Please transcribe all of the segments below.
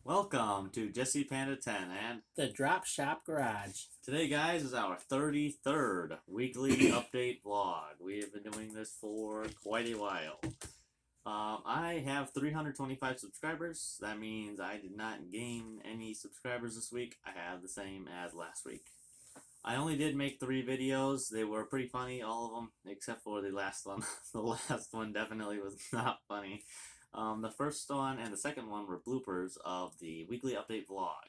Welcome to Jesse Panda 10, and The Drop Shop Garage. today, guys, is our 33rd weekly update vlog. We have been doing this for quite a while. I have 325 subscribers. That means I did not gain any subscribers this week. I have the same as last week. I only did make 3 videos. They were pretty funny, all of them, except for the last one. The last one definitely was not funny. The first one and the second one were bloopers of the weekly update vlog.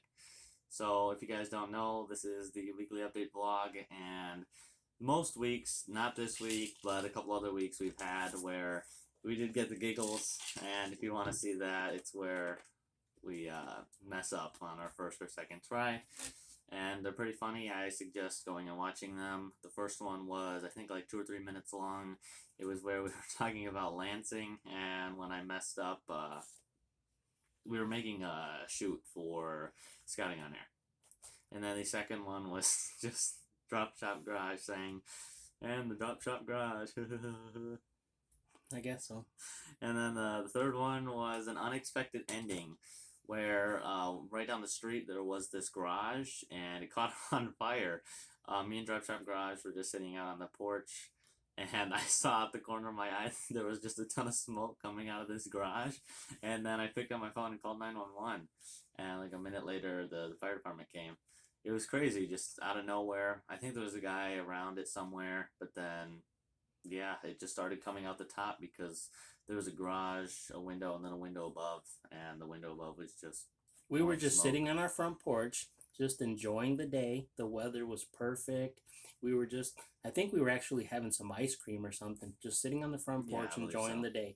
So if you guys don't know, this is the weekly update vlog, and most weeks, not this week, but a couple other weeks we've had where we did get the giggles, and if you want to see that, it's where we mess up on our first or second try. And they're pretty funny. I suggest going and watching them. The first one was, I think, like 2 or 3 minutes long. It was where we were talking about Lansing, and when I messed up, we were making a shoot for Scouting on Air. And then the second one was just Drop Shop Garage saying, and the Drop Shop Garage. I guess so. And then the third one was an unexpected ending where right down the street there was this garage and it caught on fire. Me and Drop Shop Garage were just sitting out on the porch, and I saw at the corner of my eye there was just a ton of smoke coming out of this garage. And then I picked up my phone and called 911. And like a minute later, the fire department came. It was crazy, just out of nowhere. I think there was a guy around it somewhere, but then, yeah, it just started coming out the top because there was a garage, a window, and then a window above, and the window above was just We were orange just smoke. sitting on our front porch, just enjoying the day. The weather was perfect. I think we were actually having some ice cream or something, just sitting on the front Yeah, porch I believe enjoying so. the day.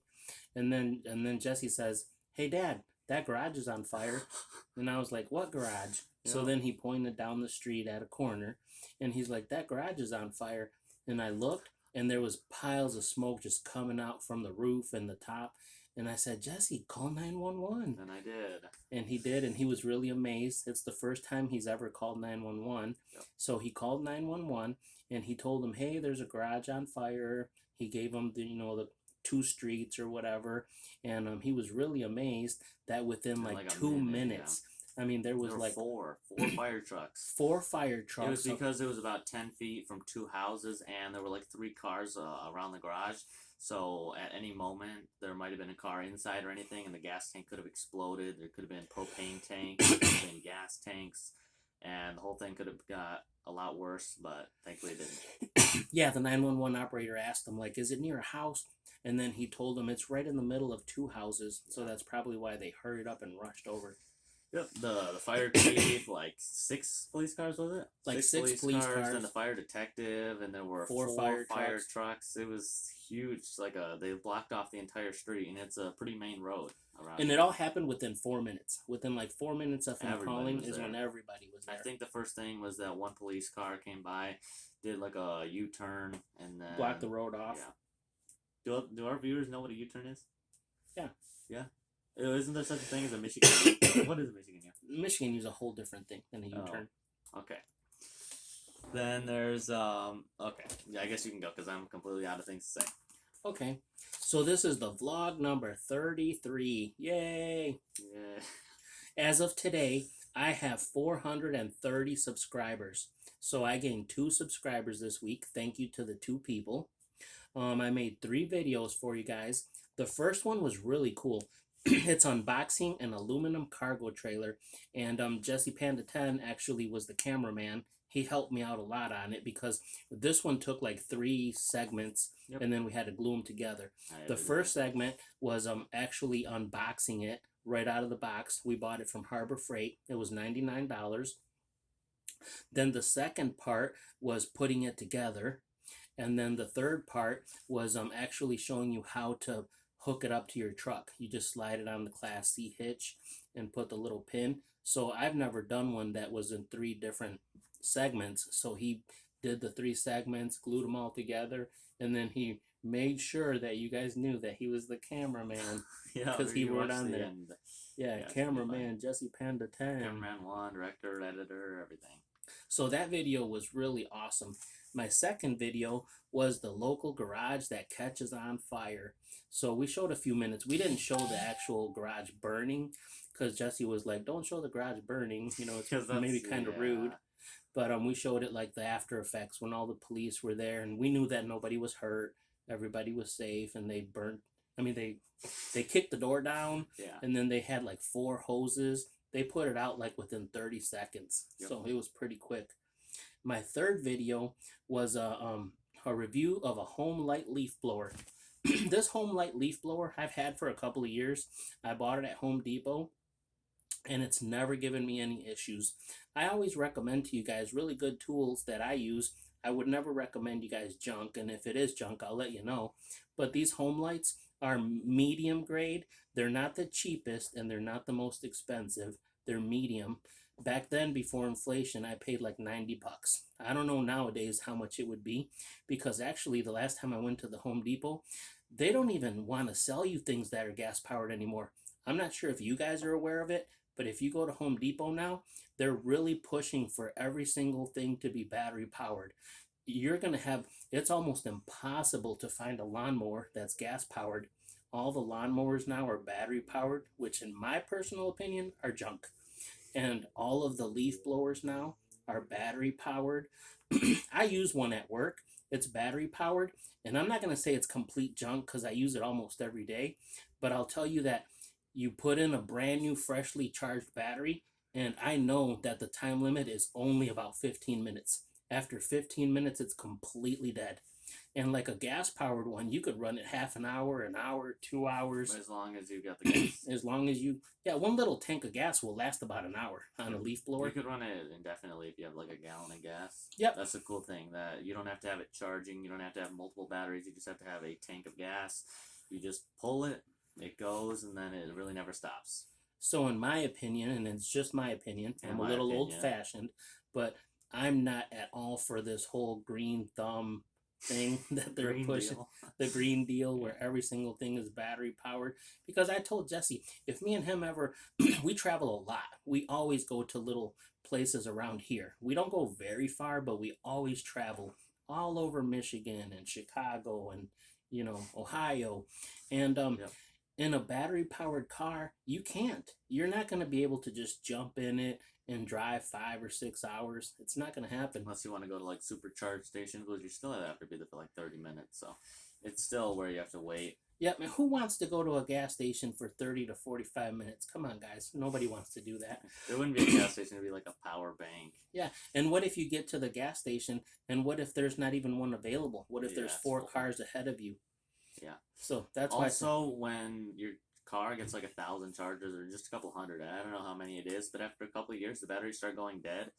And then Jesse says, "Hey, Dad, that garage is on fire." And I was like, "What garage?" So Yeah. then he pointed down the street at a corner, and he's like, "That garage is on fire." And I looked, and there was piles of smoke just coming out from the roof and the top. And I said, "Jesse, call 911." And I did. And he did, and he was really amazed. It's the first time he's ever called 911. Yep. So he called 911, and he told them, "Hey, there's a garage on fire." He gave them the 2 streets or whatever, and he was really amazed that within In like like a two minute, yeah. minutes, I mean, there There was were like four fire trucks. 4 fire It was trucks. because it was about 10 feet from 2 houses, and there were like 3 cars around the garage. So at any moment, there might have been a car inside or anything, and the gas tank could have exploded. There could have been propane tanks, there could have been gas tanks, and the whole thing could have got a lot worse, but thankfully it didn't. Yeah, the 911 operator asked him, like, "Is it near a house?" And then he told him it's right in the middle of 2 houses. So Yeah. that's probably why they hurried up and rushed over. Yep, the fire chief, like 6 police cars, was it? Like six police cars. Then the fire detective, and there were 4 4 fire trucks. It was huge. Like they blocked off the entire street, and it's a pretty main road around And it here. all happened within 4 minutes. Within like 4 minutes of him Everybody calling was is there. when everybody was I there. think the first thing was that one police car came by, did like a U-turn, and then Blocked the road off. Yeah. Do our viewers know what a U-turn is? Yeah. Yeah. Isn't there such a thing as a Michigan? What is a Michigan U? Michigan used a whole different thing than a U-turn. Okay. Then there's okay. Yeah, I guess you can go because I'm completely out of things to say. Okay. So this is the vlog number 33. Yay! Yeah. As of today, I have 430 subscribers. So I gained 2 subscribers this week. Thank you to the 2 people. I made 3 videos for you guys. The first one was really cool. It's unboxing an aluminum cargo trailer, and Jesse Panda 10 actually was the cameraman. He helped me out a lot on it because this one took like 3 segments, Yep. and then we had to glue them together. The first segment was actually unboxing it right out of the box. We bought it from Harbor Freight. It was $99. Then the second part was putting it together. And then the third part was actually showing you how to hook it up to your truck. You just slide it on the Class C hitch and put the little pin. So I've never done one that was in 3 different segments. So he did the 3 segments, glued them all together, and then he made sure that you guys knew that he was the cameraman. Yeah, because he wrote on there. End. Yeah, cameraman Jesse Panda 10. Cameraman 1, director, editor, everything. So that video was really awesome. My second video was the local garage that catches on fire. So we showed a few minutes. We didn't show the actual garage burning because Jesse was like, "Don't show the garage burning," you know, it's 'Cause maybe that's kind of yeah. rude. But we showed it like the after effects when all the police were there, and we knew that nobody was hurt, everybody was safe, and they burnt. I mean, they kicked the door down, Yeah. and then they had like 4 hoses. They put it out like within 30 seconds, Yep. so it was pretty quick. My third video was a review of a home light leaf blower. This home light leaf blower I've had for a couple of years. I bought it at Home Depot, and it's never given me any issues. I always recommend to you guys really good tools that I use. I would never recommend you guys junk, and if it is junk, I'll let you know. But these home lights are medium grade. They're not the cheapest, and they're not the most expensive. They're medium. Back then, before inflation, I paid like $90. I don't know nowadays how much it would be, because actually the last time I went to the Home Depot, they don't even want to sell you things that are gas powered anymore. I'm not sure if you guys are aware of it, but if you go to Home Depot now, they're really pushing for every single thing to be battery powered. You're going to have, it's almost impossible to find a lawnmower that's gas powered. All the lawnmowers now are battery powered, which in my personal opinion are junk. And all of the leaf blowers now are battery powered. I use one at work. It's battery powered, and I'm not going to say it's complete junk because I use it almost every day, but I'll tell you that you put in a brand new freshly charged battery, and I know that the time limit is only about 15 minutes. After 15 minutes, it's completely dead. And like a gas powered one, you could run it half an hour, 2 hours. As long as you got the gas. As long as you, yeah, one little tank of gas will last about an hour on a leaf blower. You could run it indefinitely if you have like a gallon of gas. Yep. That's the cool thing, that you don't have to have it charging. You don't have to have multiple batteries. You just have to have a tank of gas. You just pull it, it goes, and then it really never stops. So in my opinion, and it's just my opinion, I'm a little old-fashioned, but I'm not at all for this whole green thumb thing that they're pushing. The green deal where every single thing is battery powered. Because I told Jesse, if me and him ever, we travel a lot. We always go to little places around here. We don't go very far, but we always travel all over Michigan and Chicago and, you know, Ohio. And in a battery powered car, you can't. You're not going to be able to just jump in it and drive 5 or 6 hours. It's not going to happen. Unless you want to go to like supercharged stations, which you still have to be there for like 30 minutes. So it's still where you have to wait. Yeah, man, who wants to go to a gas station for 30 to 45 minutes? Come on, guys. Nobody wants to do that. There wouldn't be a gas station. It would be like a power bank. Yeah, and what if you get to the gas station, and what if there's not even one available? What if there's 4 cars ahead of you? Yeah. So that's also when your car gets like 1,000 chargers or just a couple hundred, I don't know how many it is, but after a couple of years the batteries start going dead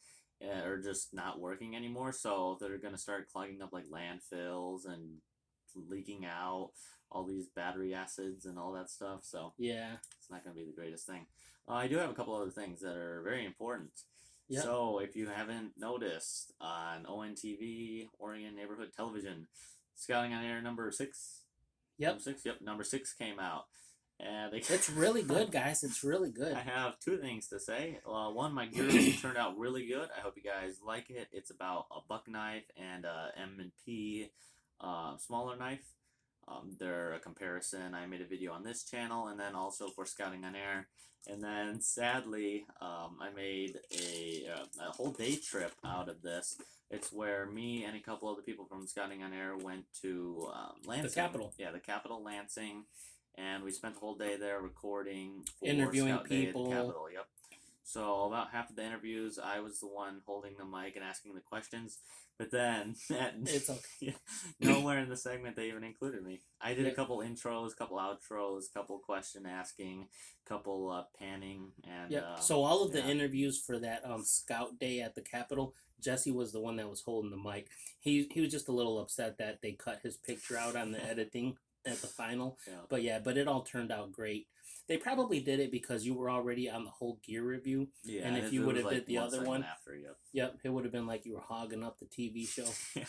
or just not working anymore, so they're going to start clogging up like landfills and leaking out all these battery acids and all that stuff. So yeah, it's not going to be the greatest thing. I do have a couple other things that are very important. Yep. So if you haven't noticed, on ONTV, Oregon Neighborhood Television, Scouting on Air number 6. Yep. Number 6 came out. And it's really good, guys. It's really good. I have 2 things to say. One, my gear review turned out really good. I hope you guys like it. It's about a buck knife and a M&P smaller knife. They're a comparison. I made a video on this channel and then also for Scouting on Air. And then sadly, I made a whole day trip out of this. It's where me and a couple other people from Scouting on Air went to Lansing. The capital. Yeah, the capital, Lansing. And we spent the whole day there recording for interviewing Scout people. Day at the Capitol. Yep. So about half of the interviews, I was the one holding the mic and asking the questions. But then, it's okay. Nowhere in the segment they even included me. I did a couple intros, couple outros, couple question asking, couple panning, and so all of the interviews for that Scout Day at the Capitol, Jesse was the one that was holding the mic. He was just a little upset that they cut his picture out on the editing at the final. Yeah. But it all turned out great. They probably did it because you were already on the whole gear review. Yeah, and if you would have like did the other one, after, it would have been like you were hogging up the TV show. Yeah.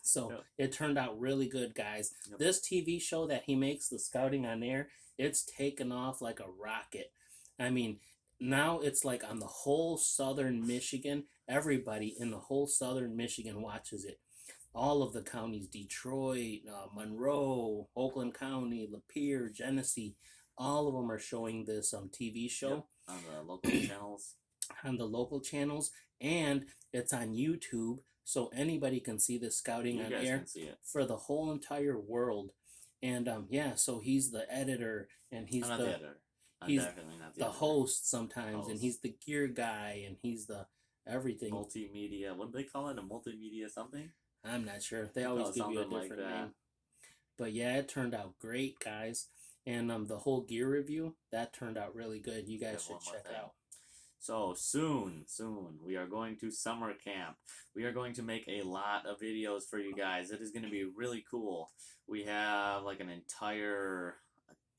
So it turned out really good, guys. Yep. This TV show that he makes, the Scouting on Air, it's taken off like a rocket. I mean, now it's like on the whole southern Michigan. Everybody in the whole southern Michigan watches it. All of the counties, Detroit, Monroe, Oakland County, Lapeer, Genesee, all of them are showing this TV show. Yep, on the local channels. On the local channels, and it's on YouTube, so anybody can see the scouting You on guys air can see it. for the whole entire world. And yeah, so he's the editor, and he's I'm not the editor. I'm he's definitely not the the editor. host sometimes, and Host. he's the gear guy, and he's the everything. Multimedia. What do they call it? A multimedia something? I'm not sure. They always give you a different name. But yeah, it turned out great, guys. And the whole gear review, that turned out really good. You guys should check it out. So soon, we are going to summer camp. We are going to make a lot of videos for you guys. It is going to be really cool. We have like a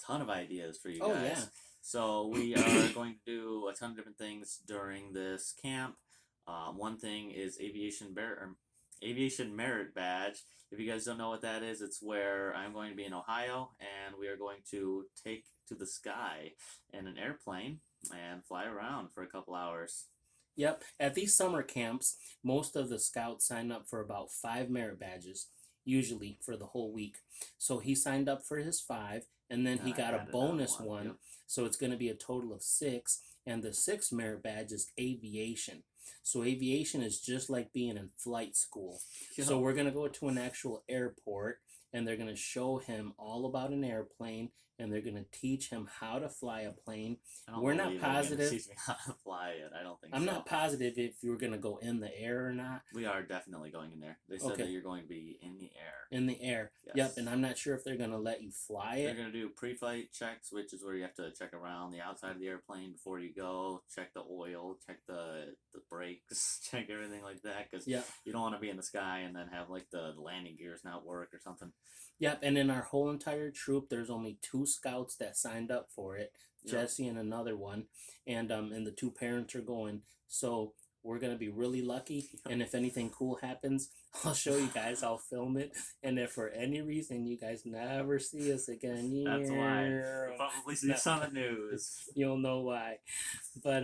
ton of ideas for you guys. Yeah. So we are going to do a ton of different things during this camp. One thing is aviation merit badge. If you guys don't know what that is, it's where I'm going to be in Ohio, and we are going to take to the sky in an airplane and fly around for a couple hours. Yep. At these summer camps, most of the scouts sign up for about 5 merit badges, usually for the whole week. So he signed up for his 5, and then he got a bonus one. Yep. So it's going to be a total of 6, and the 6th merit badge is aviation. So aviation is just like being in flight school. Yep. So we're going to go to an actual airport, and they're going to show him all about an airplane, and they're going to teach him how to fly a plane. We're not positive. Teach me how to fly it. I don't think I'm not positive if you're going to go in the air or not. We are definitely going in there. They said that you're going to be in the air. In the air. Yes. Yep, and I'm not sure if they're going to let you fly it. They're going to do pre-flight checks, which is where you have to check around the outside of the airplane before you go, check the oil, check the brakes, check everything like that, because you don't want to be in the sky and then have like the landing gears not work or something. Yep, and in our whole entire troop, there's only 2 scouts that signed up for it, Jesse and another one, and the 2 parents are going. So we're gonna be really lucky, and if anything cool happens, I'll show you guys. I'll film it, and if for any reason you guys never see us again, that's why. You'll probably see us on the news. You'll know why. But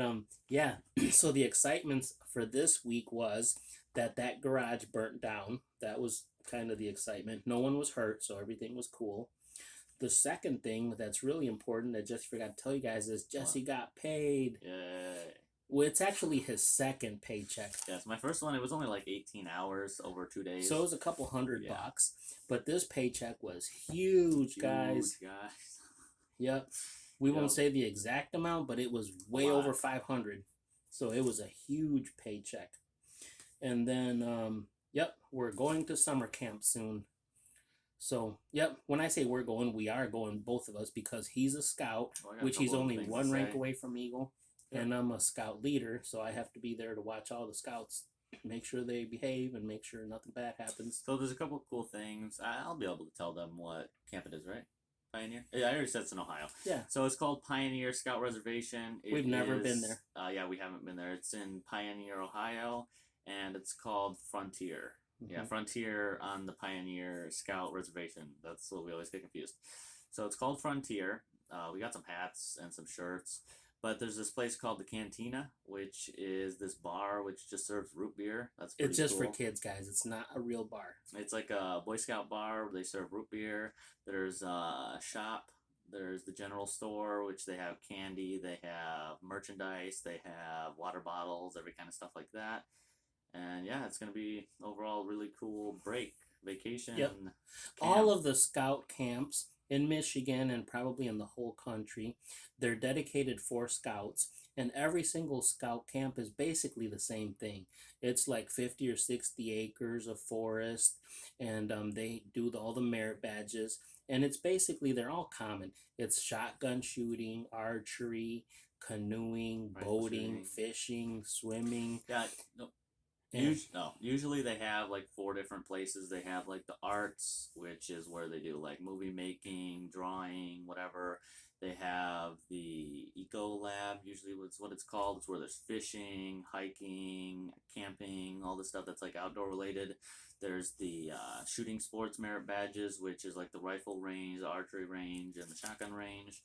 yeah. So the excitement for this week was that garage burnt down. That was kind of the excitement. No one was hurt, so everything was cool. The second thing that's really important that Jesse forgot to tell you guys is Jesse got paid. Yay. Well, it's actually his second paycheck. Yes, my first one, it was only like 18 hours over 2 days. So it was a couple $100 bucks. But this paycheck was huge, guys. Yep. We won't say the exact amount, but it was way over 500. So it was a huge paycheck. And then, yep, we're going to summer camp soon. So, yep, when I say we're going, we are going, both of us, because he's a scout, which he's only 1 rank away from Eagle. Yep. And I'm a scout leader, so I have to be there to watch all the scouts, make sure they behave, and make sure nothing bad happens. So there's a couple of cool things. I'll be able to tell them what camp it is, right? Pioneer? Yeah, I already said it's in Ohio. Yeah. So it's called Pioneer Scout Reservation. We've never been there. Yeah, we haven't been there. It's in Pioneer, Ohio, and it's called Frontier. Mm-hmm. Yeah, Frontier on the Pioneer Scout Reservation. That's what we always get confused. So it's called Frontier. We got some hats and some shirts. But there's this place called the Cantina, which is this bar which just serves root beer. That's pretty cool. It's just for kids, guys. It's not a real bar. It's like a Boy Scout bar where they serve root beer. There's a shop. There's the general store, which they have candy. They have merchandise. They have water bottles, every kind of stuff like that. And yeah, it's going to be overall really cool vacation. Yep. All of the scout camps in Michigan and probably in the whole country, they're dedicated for scouts, and every single scout camp is basically the same thing. It's like 50 or 60 acres of forest, and they do all the merit badges, and it's basically, they're all common. It's shotgun shooting, archery, canoeing, boating, fishing, swimming. Yeah, no. Usually they have like 4 different places. They have like the arts, which is where they do like movie making, drawing, whatever. They have the eco lab, usually what's what it's called. It's where there's fishing, hiking, camping, all this stuff that's like outdoor related. There's the shooting sports merit badges, which is like the rifle range, the archery range, and the shotgun range.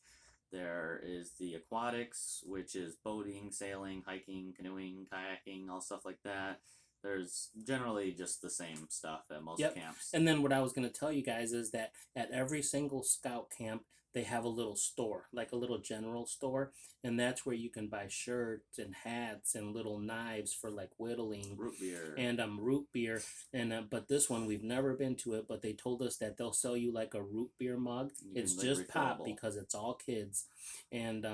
There is the aquatics, which is boating, sailing, hiking, canoeing, kayaking, all stuff like that. there's generally just the same stuff at most Yep. camps. And then what I was going to tell you guys is that at every single scout camp, they have a little store, like a little general store, and that's where you can buy shirts and hats and little knives for like whittling, root beer, and root beer. And but this one we've never been to it, but they told us that they'll sell you like a root beer mug. It's just pop because it's all kids, and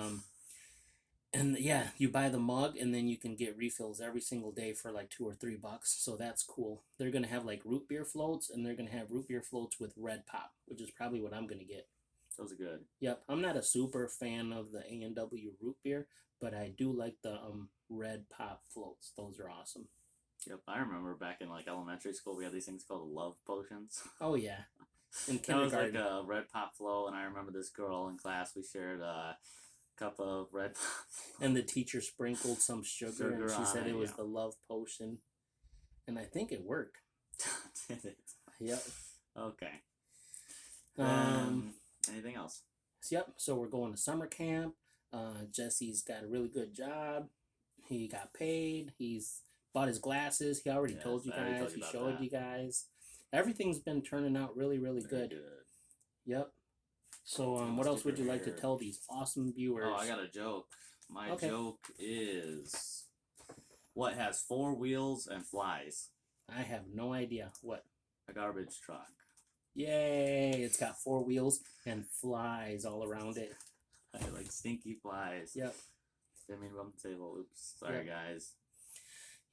yeah, you buy the mug and then you can get refills every single day for like $2 or $3. So that's cool. They're gonna have like root beer floats, and they're gonna have root beer floats with red pop, which is probably what I'm gonna get. Those are good. Yep, I'm not a super fan of the A&W root beer, but I do like the red pop floats. Those are awesome. Yep, I remember back in like elementary school, we had these things called love potions. Oh yeah, in that was kindergarten. like a red pop float, and I remember this girl in class. We shared a cup of red pop, and the teacher sprinkled some sugar and she said it was yeah. the love potion, and I think it worked. Did it? Yep. Okay. Anything else? Yep. So we're going to summer camp. Jesse's got a really good job. He got paid. He's bought his glasses. He already told you guys. He showed you guys. Everything's been turning out really, really good. Yep. So what else would you like to tell these awesome viewers? Oh, I got a joke. My joke is, what has 4 wheels and flies? I have no idea. What? A garbage truck. Yay! It's got 4 wheels and flies all around it. Like stinky flies. Yep. Didn't mean to say, well, oops. Sorry, guys.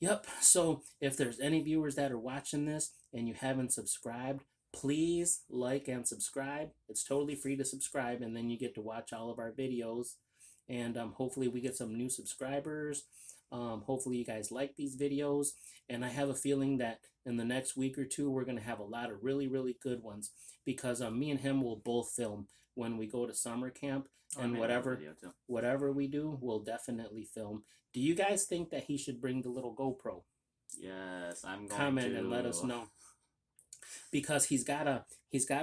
Yep. So if there's any viewers that are watching this and you haven't subscribed, please like and subscribe. It's totally free to subscribe, and then you get to watch all of our videos. And hopefully we get some new subscribers. Hopefully you guys like these videos. And I have a feeling that in the next week or two, we're going to have a lot of really, really good ones. Because me and him will both film when we go to summer camp. And whatever we do, we'll definitely film. Do you guys think that he should bring the little GoPro? Yes, I'm going Comment and let us know. Because he's got a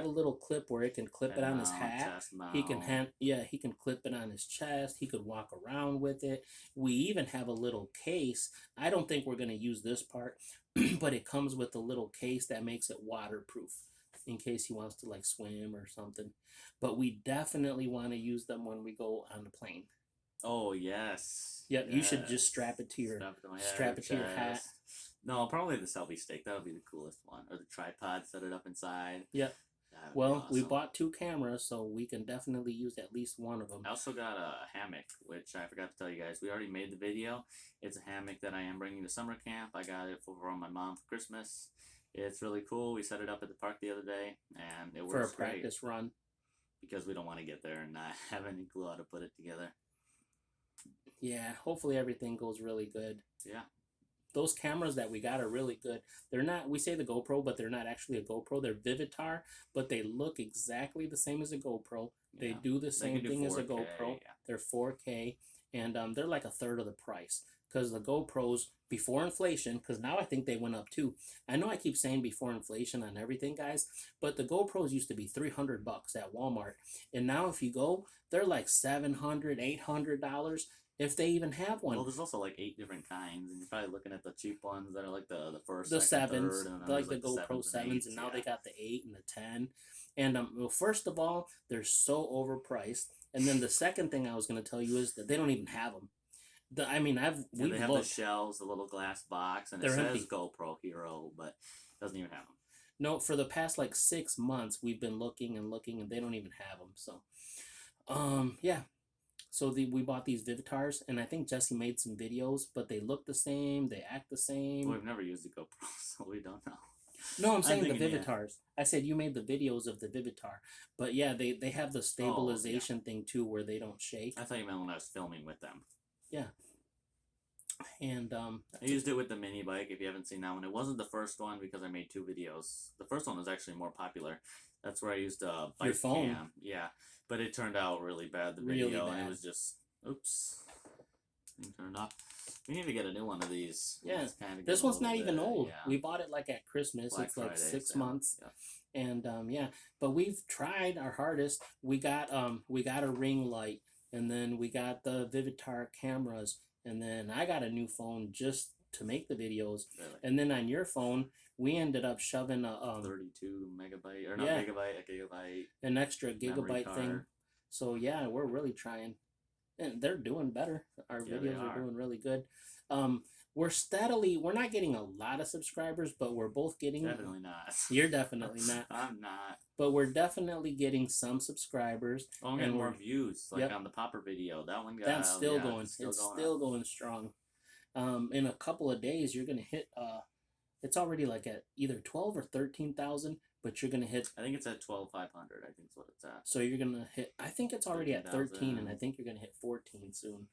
little clip where it can clip it on his hat. He can clip it on his chest. He could walk around with it. We even have a little case. I don't think we're going to use this part, but it comes with a little case that makes it waterproof in case he wants to like swim or something. But we definitely want to use them when we go on the plane. Oh yes. Yep, you should just strap it to your hat. No, probably the selfie stick. That'll be the coolest one. Or the tripod, set it up inside. Yep. Well, awesome. We bought 2 cameras, so we can definitely use at least one of them. I also got a hammock, which I forgot to tell you guys. We already made the video. It's a hammock that I am bringing to summer camp. I got it from my mom for Christmas. It's really cool. We set it up at the park the other day, and it works for a practice run. Because we don't want to get there and not have any clue how to put it together. Yeah, hopefully everything goes really good. Yeah. Those cameras that we got are really good. They're not, we say the GoPro, but they're not actually a GoPro. They're Vivitar, but they look exactly the same as a GoPro. They do the same thing 4K, as a GoPro. Yeah. They're 4K, and they're like a third of the price. Because the GoPros, before inflation, because now I think they went up too. I know I keep saying before inflation on everything, guys, but the GoPros used to be $300 at Walmart. And now if you go, they're like $700, $800. If they even have one. Well, there's also like 8 different kinds, and you're probably looking at the cheap ones that are like the first, the second, 7s, third, and like the GoPro 7s, and now they got the 8 and the 10. And well, first of all, they're so overpriced. And then the second thing I was going to tell you is that they don't even have them. They have the shelves, the little glass box, and it says GoPro Hero, but it doesn't even have them. No, for the past like 6 months, we've been looking, and they don't even have them. So, yeah. So we bought these Vivitars, and I think Jesse made some videos, but they look the same, they act the same. We've never used the GoPro, so we don't know. No, I'm saying the Vivitars. I said you made the videos of the Vivitar. But yeah, they have the stabilization thing too, where they don't shake. I thought you meant when I was filming with them. Yeah. And I used it with the mini bike. If you haven't seen that one, it wasn't the first one because I made 2 videos. The first one was actually more popular. That's where I used a bike cam. Yeah, but it turned out really bad. The video, and it was just oops, thing turned off. We need to get a new one of these. Yeah, this one's not even old. Yeah. We bought it like at Christmas. Black Friday, like 6 months. Yeah. And yeah, but we've tried our hardest. We got a ring light, and then we got the Vivitar cameras. And then I got a new phone just to make the videos. Really? And then on your phone, we ended up shoving a 32 megabyte or not yeah, megabyte, a gigabyte, an extra memory gigabyte thing. card. So yeah, we're really trying, and they're doing better. Our Yeah, they videos are are. doing really good. We're not getting a lot of subscribers, but we're both getting. Definitely not. You're definitely not. I'm not. But we're definitely getting some subscribers. Oh, I'm getting more views, like Yep. on the Popper video. That one got. That's still yeah, going. It's Still going strong. In a couple of days, you're gonna hit. It's already like at either 12 or 13,000, but you're gonna hit. I think it's at 12,500. I think is what it's at. So you're gonna hit. I think it's already at 13, and I think you're gonna hit 14 soon.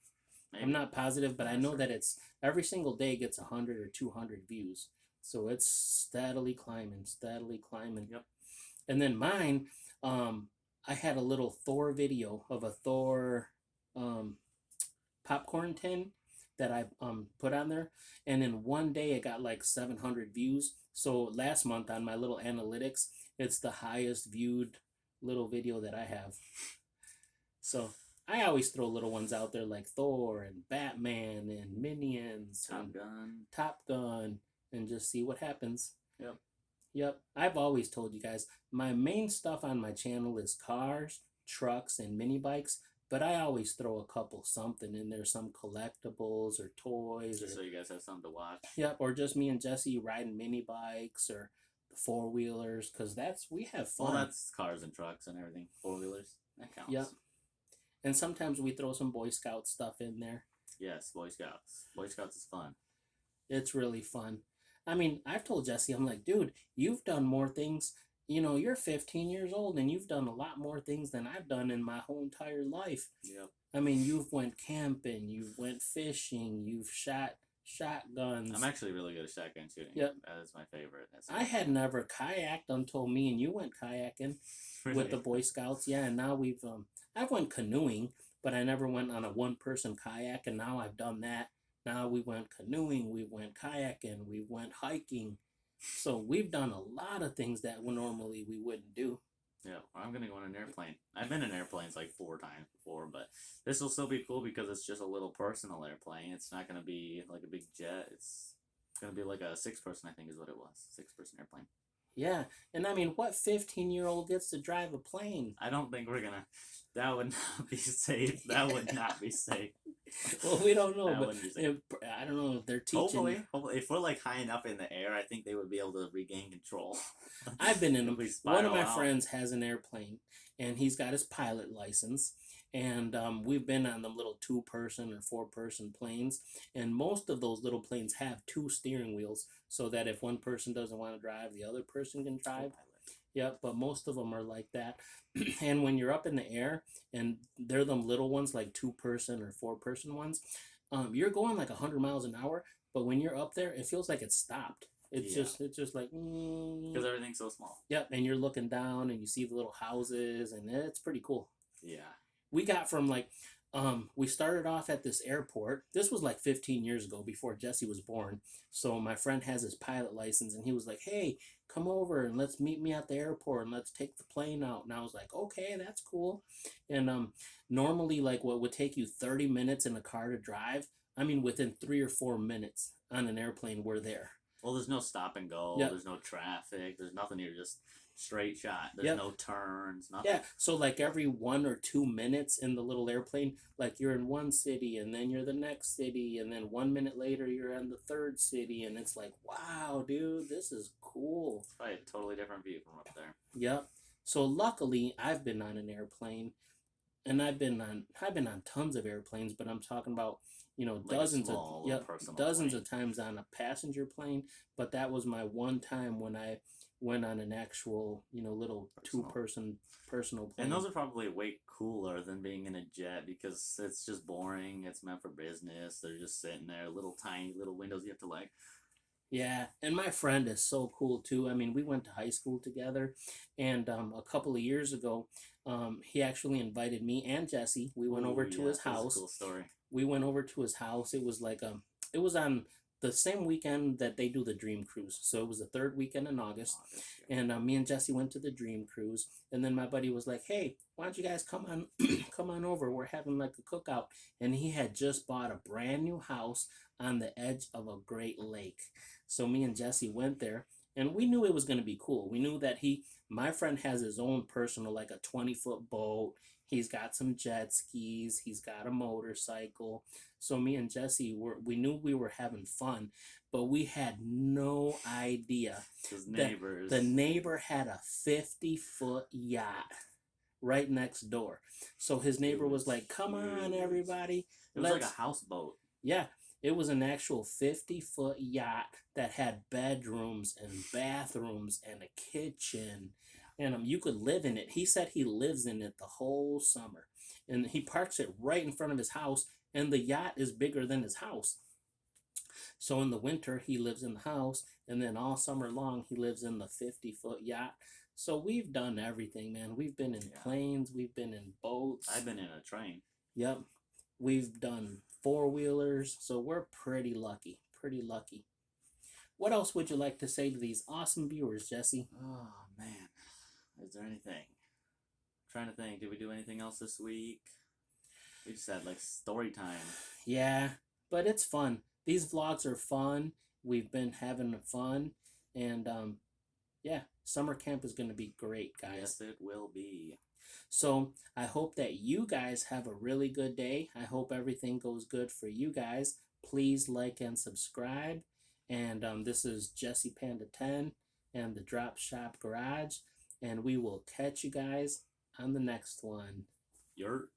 Maybe. I'm not positive, but I know that it's every single day gets 100 or 200 views. So it's steadily climbing. Yep. And then mine, I had a little Thor video of a Thor popcorn tin that I put on there, and in one day it got like 700 views. So last month on my little analytics, it's the highest viewed little video that I have. So I always throw little ones out there like Thor and Batman and Minions, Top Gun, and just see what happens. Yep. I've always told you guys my main stuff on my channel is cars, trucks, and mini bikes. But I always throw a couple something in there, some collectibles or toys. Just so you guys have something to watch. Yep, or just me and Jesse riding mini bikes or the 4-wheelers, because we have fun. Well, that's cars and trucks and everything. 4-wheelers, that counts. Yep. And sometimes we throw some Boy Scout stuff in there. Yes, Boy Scouts. Boy Scouts is fun. It's really fun. I mean, I've told Jesse, I'm like, dude, you've done more things. You know, you're 15 years old and you've done a lot more things than I've done in my whole entire life. Yep. I mean, you've went camping, you've went fishing, you've shot shotguns. I'm actually really good at shotgun shooting. Yep. That is my favorite. I had never kayaked until me and you went kayaking with the Boy Scouts. Yeah, and now I've went canoeing, but I never went on a one-person kayak, and now I've done that. Now we went canoeing, we went kayaking, we went hiking. So we've done a lot of things that normally we wouldn't do. Yeah, I'm going to go on an airplane. I've been in airplanes like 4 times before, but this will still be cool because it's just a little personal airplane. It's not going to be like a big jet. It's going to be like a 6-person, I think is what it was. 6-person airplane. Yeah, and I mean, what 15-year-old gets to drive a plane? I don't think we're going to... That would not be safe. That would not be safe. Well, we don't know, but I don't know if they're teaching. Hopefully, if we're like high enough in the air, I think they would be able to regain control. I've been in them. One of my friends has an airplane, and he's got his pilot license. And we've been on them little 2-person or 4-person planes, and most of those little planes have 2 steering wheels, so that if one person doesn't want to drive, the other person can drive. Yep, but most of them are like that. And when you're up in the air, and they're them little ones, like 2-person or 4-person ones, you're going like 100 miles an hour, but when you're up there, it feels like it's stopped. It's just like... Because everything's so small. Yep, and you're looking down, and you see the little houses, and it's pretty cool. Yeah. We got from like... we started off at this airport. This was like 15 years ago, before Jesse was born. So my friend has his pilot license, and he was like, hey, come over and let's meet me at the airport and let's take the plane out. And I was like, okay, that's cool. And normally, like, what would take you 30 minutes in a car to drive, I mean, within 3 or 4 minutes on an airplane, we're there. Well, there's no stop and go. Yep. There's no traffic. There's nothing. You're just straight shot. There's no turns. Nothing. Yeah. So like every 1 or 2 minutes in the little airplane, like you're in one city and then you're the next city, and then 1 minute later you're in the third city, and it's like, wow, dude, this is cool. It's probably a totally different view from up there. Yep. So luckily I've been on an airplane, and I've been on tons of airplanes, but I'm talking about, you know, like dozens of times on a passenger plane. But that was my one time when I went on an actual, you know, little 2-person personal plane. And those are probably way cooler than being in a jet, because it's just boring. It's meant for business. They're just sitting there, little tiny little windows you have to like. Yeah, and my friend is so cool too. I mean, we went to high school together, and a couple of years ago, he actually invited me and Jesse. We went over to his house. That's a cool story. We went over to his house. It was like it was on the same weekend that they do the Dream Cruise. So it was the third weekend in August. Yeah. And me and Jesse went to the Dream Cruise, and then my buddy was like, "Hey, why don't you guys come on, come on over? We're having like a cookout." And he had just bought a brand new house on the edge of a Great Lake. So me and Jesse went there, and we knew it was gonna be cool. We knew that my friend has his own personal, like a 20-foot boat. He's got some jet skis. He's got a motorcycle. So me and Jesse we knew we were having fun, but we had no idea His neighbors. the neighbor had a 50-foot yacht right next door. So his neighbor was like, "Come on, everybody." It was like a houseboat. Yeah, it was an actual 50-foot yacht that had bedrooms and bathrooms and a kitchen. And you could live in it. He said he lives in it the whole summer. And he parks it right in front of his house, and the yacht is bigger than his house. So in the winter, he lives in the house, and then all summer long, he lives in the 50-foot yacht. So we've done everything, man. We've been in planes, we've been in boats. I've been in a train. Yep. We've done four-wheelers, so we're pretty lucky. Pretty lucky. What else would you like to say to these awesome viewers, Jesse? Oh, man. Is there anything? I'm trying to think. Did we do anything else this week? We just had, like, story time. Yeah, but it's fun. These vlogs are fun. We've been having fun. And, yeah, summer camp is going to be great, guys. Yes, it will be. So I hope that you guys have a really good day. I hope everything goes good for you guys. Please like and subscribe. And this is Jesse Panda 10 and the Drop Shop Garage. And we will catch you guys on the next one. Yurt.